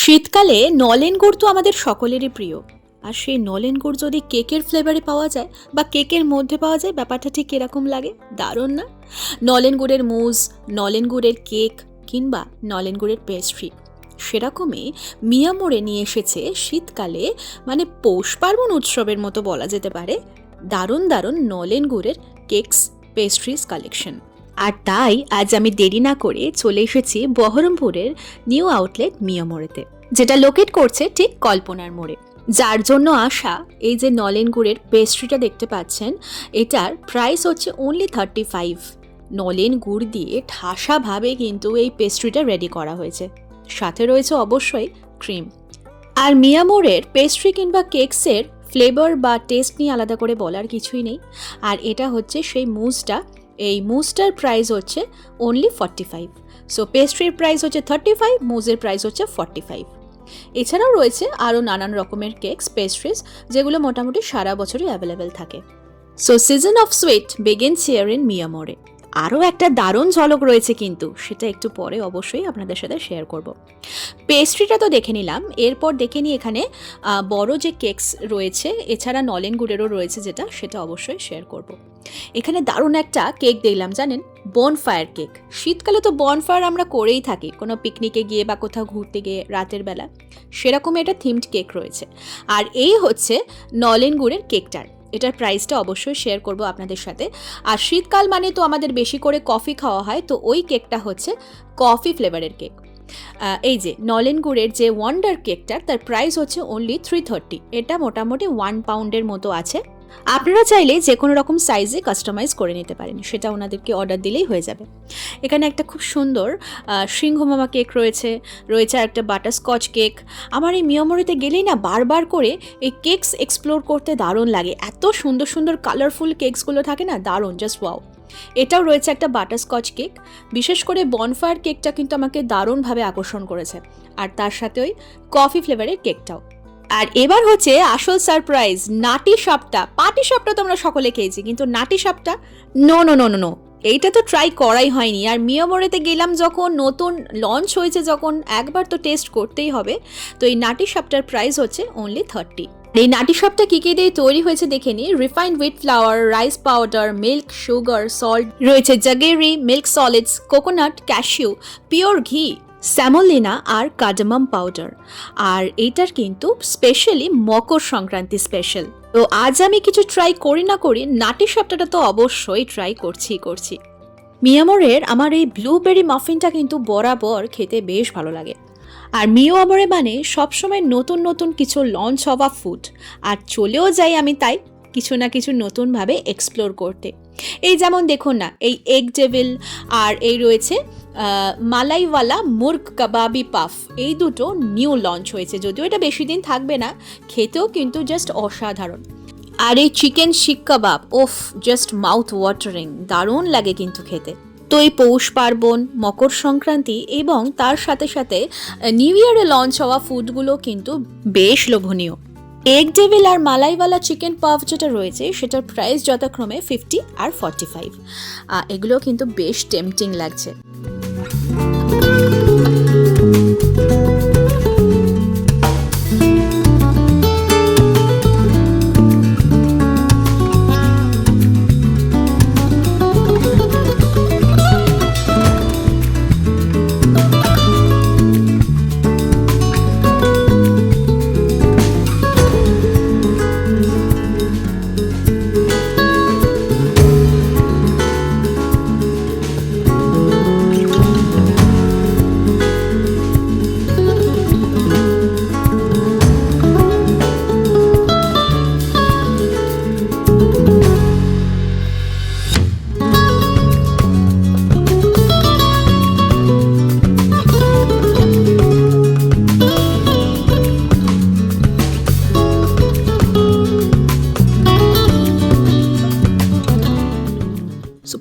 শীতকালে নলেন গুড় তো আমাদের সকলেরই প্রিয়। আর সেই নলেন গুড় যদি কেকের ফ্লেভারে পাওয়া যায় বা কেকের মধ্যে পাওয়া যায়, ব্যাপারটা ঠিক এরকম লাগে, দারুণ না? নলেন গুড়ের মুজ, নলেন গুড়ের কেক কিংবা নলেন গুড়ের পেস্ট্রি, সেরকমই মিয়ামোড়ে নিয়ে এসেছে শীতকালে, মানে পৌষ পার্বণ উৎসবের মতো বলা যেতে পারে, দারুণ দারুণ নলেন গুড়ের কেকস পেস্ট্রিজ কালেকশন। আর তাই আজ আমি দেরি না করে চলে এসেছি বহরমপুরের নিউ আউটলেট মিয়ামোড়েতে, যেটা লোকেট করছে ঠিক কল্পনার মোড়ে। যার জন্য আসা এই যে নলেন গুড়ের পেস্ট্রিটা দেখতে পাচ্ছেন, এটার প্রাইস হচ্ছে অনলি 35। নলেন গুড় দিয়ে ঠাসাভাবে কিন্তু এই পেস্ট্রিটা রেডি করা হয়েছে, সাথে রয়েছে অবশ্যই ক্রিম। আর মিয়ামোড়ের পেস্ট্রি কিংবা কেকসের ফ্লেভার বা টেস্ট নিয়ে আলাদা করে বলার কিছুই নেই। আর এটা হচ্ছে সেই মুজটা, এই মুজটার প্রাইস হচ্ছে অনলি 45। সো পেস্ট্রির প্রাইস হচ্ছে 35, মুজের প্রাইস হচ্ছে 45। এছাড়াও রয়েছে আরও নানান রকমের কেকস পেস্ট্রিজ, যেগুলো মোটামুটি সারা বছরই অ্যাভেলেবেল থাকে। So season of sweet begins here in Mio Amore. আরও একটা দারুণ ঝলক রয়েছে কিন্তু, সেটা একটু পরে অবশ্যই আপনাদের সাথে শেয়ার করব। পেস্ট্রিটা তো দেখে নিলাম, এরপর দেখে নিই এখানে বড় যে কেকস রয়েছে, এছাড়া নলেন গুড়েরও রয়েছে যেটা, সেটা অবশ্যই শেয়ার করব। এখানে দারুণ একটা কেক দেখলাম জানেন, বনফায়ার কেক। শীতকালে তো বনফায়ার আমরা করেই থাকি, কোনো পিকনিকে গিয়ে বা কোথাও ঘুরতে গিয়ে রাতের বেলা, সেরকম একটা থিমড কেক রয়েছে। আর এই হচ্ছে নলেন গুড়ের কেকটার, এটার প্রাইসটা অবশ্যই শেয়ার করব আপনাদের সাথে। আর শীতকাল মানে তো আমাদের বেশি করে কফি খাওয়া হয়, তো ওই কেকটা হচ্ছে কফি ফ্লেভারের কেক। এই যে নলেন গুড়ের যে ওয়ান্ডার কেকটার, তার প্রাইস হচ্ছে অনলি 330। এটা মোটামুটি 1 পাউন্ডের মতো আছে। আপনারা চাইলে যে কোনো রকম সাইজে কাস্টমাইজ করে নিতে পারেন, সেটা ওনাদেরকে অর্ডার দিলেই হয়ে যাবে। এখানে একটা খুব সুন্দর সিংহমামা কেক রয়েছে, আর একটা বাটারস্কচ কেক। আমার এই মিয়ামোড়েতে গেলেই না বারবার করে এই কেকস এক্সপ্লোর করতে দারুণ লাগে, এত সুন্দর সুন্দর কালারফুল কেকসগুলো থাকে না, দারুণ, জাস্ট ওয়াও। এটাও রয়েছে একটা বাটারস্কচ কেক। বিশেষ করে বনফায়ার কেকটা কিন্তু আমাকে দারুণভাবে আকর্ষণ করেছে, আর তার সাথে ওই কফি ফ্লেভারের কেকটাও। আর এবার হচ্ছে আসল সারপ্রাইজ, নাটি সাপটা। পাটি সাপটা তো আমরা সকলে খেয়েছি, কিন্তু নাটি সাপটা no no no no no, এইটা তো ট্রাই করাই হয়নি। আর মিয়ামোড়েতে গেলাম যখন, নতুন লঞ্চ হয়েছে যখন, একবার তো টেস্ট করতেই হবে। তো এই নাটি সাপটার প্রাইস হচ্ছে অনলি 30। এই নাটি সাপটা কী কী দিয়ে তৈরি হয়েছে দেখে নিই। Refined wheat flour, rice powder, milk, sugar, salt, রয়েছে jaggery, milk solids, coconut, cashew, pure ghee, semolina আর কার্ডামাম পাউডার। আর এইটার কিন্তু স্পেশালি মকর সংক্রান্তি স্পেশাল। তো আজ আমি কিছু ট্রাই করি না করি, নাটি সাপটাটা তো অবশ্যই ট্রাই করছি। মিয়ামোড়ের আমার এই ব্লুবেরি মাফিনটা কিন্তু বরাবর খেতে বেশ ভালো লাগে। আর মিয়ামোড়ে মানে সবসময় নতুন নতুন কিছু লঞ্চ হওয়া ফুড, আর চলেও যাই আমি তাই কিছু না কিছু নতুনভাবে এক্সপ্লোর করতে। এই যেমন দেখুন না, এই এগ ডেভিল আর এই রয়েছে মালাইওয়ালা মুর্গ কাবাবি পাফ, এই দুটো নিউ লঞ্চ হয়েছে, যদিও এটা বেশি দিন থাকবে না, খেতেও কিন্তু জাস্ট অসাধারণ। আর এই চিকেন শিক কাবাব, ওফ, জাস্ট মাউথ ওয়াটারিং, দারুণ লাগে কিন্তু খেতে। তো এই পৌষ পার্বণ, মকর সংক্রান্তি এবং তার সাথে সাথে নিউ ইয়ারে লঞ্চ হওয়া ফুডগুলো কিন্তু বেশ লোভনীয়। এগ ডেভিল আর মালাইওয়ালা চিকেন পাফ যেটা রয়েছে, সেটার প্রাইস যথাক্রমে 50 আর 45। এগুলো কিন্তু বেশ টেম্পটিং লাগছে।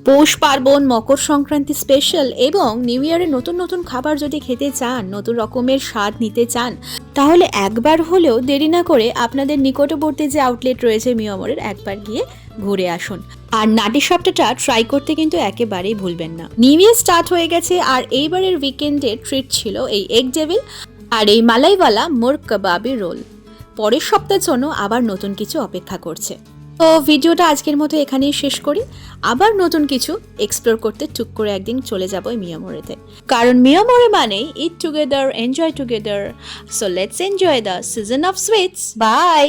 পৌষ পার্বণ, মকর সংক্রান্তি স্পেশাল এবং নিউ ইয়ারের নতুন নতুন খাবার যদি খেতে চান, নতুন রকমের স্বাদ নিতে চান, তাহলে একবার হলেও দেরি না করে আপনাদের নিকটবর্তী যে আউটলেট রয়েছে মিয়ামোড়ের, একবার গিয়ে ঘুরে আসুন। আর নাটি সাপটাটা ট্রাই করতে কিন্তু একেবারেই ভুলবেন না। নিউ ইয়ার স্টার্ট হয়ে গেছে, আর এইবারের উইকেন্ডের ট্রিট ছিল এই এগ ডেভিল আর এই মালাইওয়ালা মোর কাবাবি রোল পরের সপ্তাহের জন্য আবার নতুন কিছু অপেক্ষা করছে। তো ভিডিওটা আজকের মতো এখানেই শেষ করি। আবার নতুন কিছু এক্সপ্লোর করতে টুক করে একদিন চলে যাবো মিয়ামোরেতে, কারণ মিয়ামোরে মানেই eat together, enjoy together. So let's enjoy the season of sweets. By.